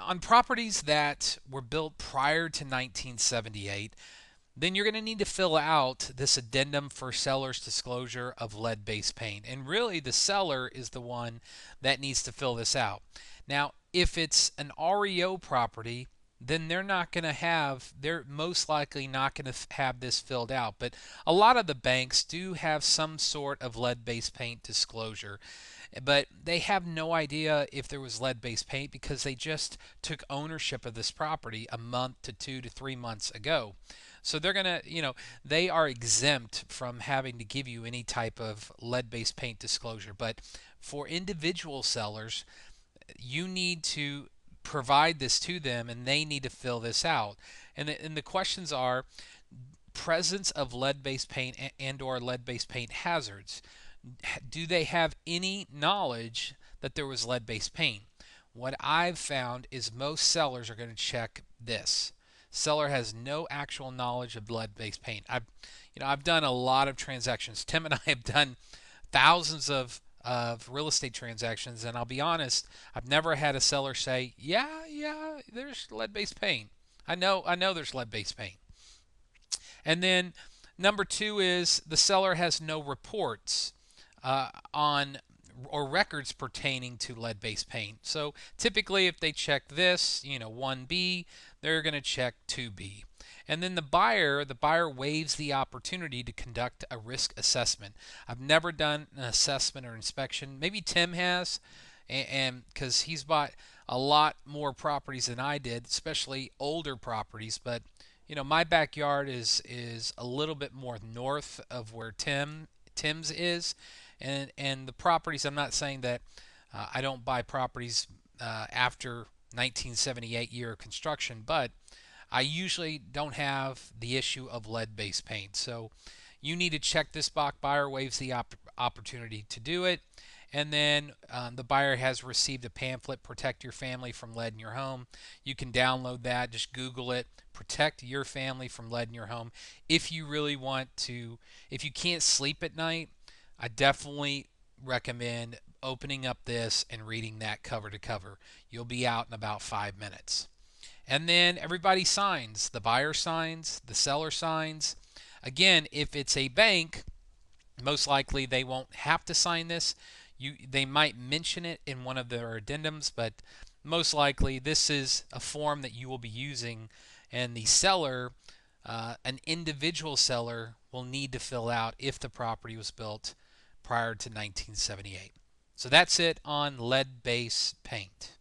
On properties that were built prior to 1978, then you're going to need to fill out this addendum for seller's disclosure of lead-based paint. And really, the seller is the one that needs to fill this out. Now, if it's an REO property, then they're most likely not going to have this filled out. But a lot of the banks do have some sort of lead-based paint disclosure. But they have no idea if there was lead-based paint because they just took ownership of this property a month to 2 to 3 months ago. So they're going to, they are exempt from having to give you any type of lead-based paint disclosure. But for individual sellers, you need to provide this to them and they need to fill this out. And the questions are presence of lead-based paint and or lead-based paint hazards. Do they have any knowledge that there was lead-based paint? What I've found is most sellers are going to check this. Seller has no actual knowledge of lead-based paint. I've done a lot of transactions. Tim and I have done thousands of real estate transactions, and I'll be honest, I've never had a seller say, "Yeah, there's lead-based paint. I know there's lead-based paint." And then number two is the seller has no reports on or records pertaining to lead-based paint. So typically if they check this, 1B, they're going to check 2B. And then the buyer waives the opportunity to conduct a risk assessment. I've never done an assessment or inspection. Maybe Tim has, and because he's bought a lot more properties than I did, especially older properties. But my backyard is a little bit more north of where Tim's is, and the properties. I'm not saying that I don't buy properties after 1978 year of construction, but I usually don't have the issue of lead-based paint. So you need to check this box. Buyer waives the opportunity to do it. And then the buyer has received a pamphlet, Protect Your Family from Lead in Your Home. You can download that. Just Google it. Protect your family from lead in your home. If you really want to, if you can't sleep at night, I definitely recommend opening up this and reading that cover to cover. You'll be out in about 5 minutes. And then everybody signs. The buyer signs, the seller signs. Again, if it's a bank, most likely they won't have to sign this. They might mention it in one of their addendums, but most likely this is a form that you will be using, and the seller, an individual seller, will need to fill out if the property was built prior to 1978. So that's it on lead-based paint.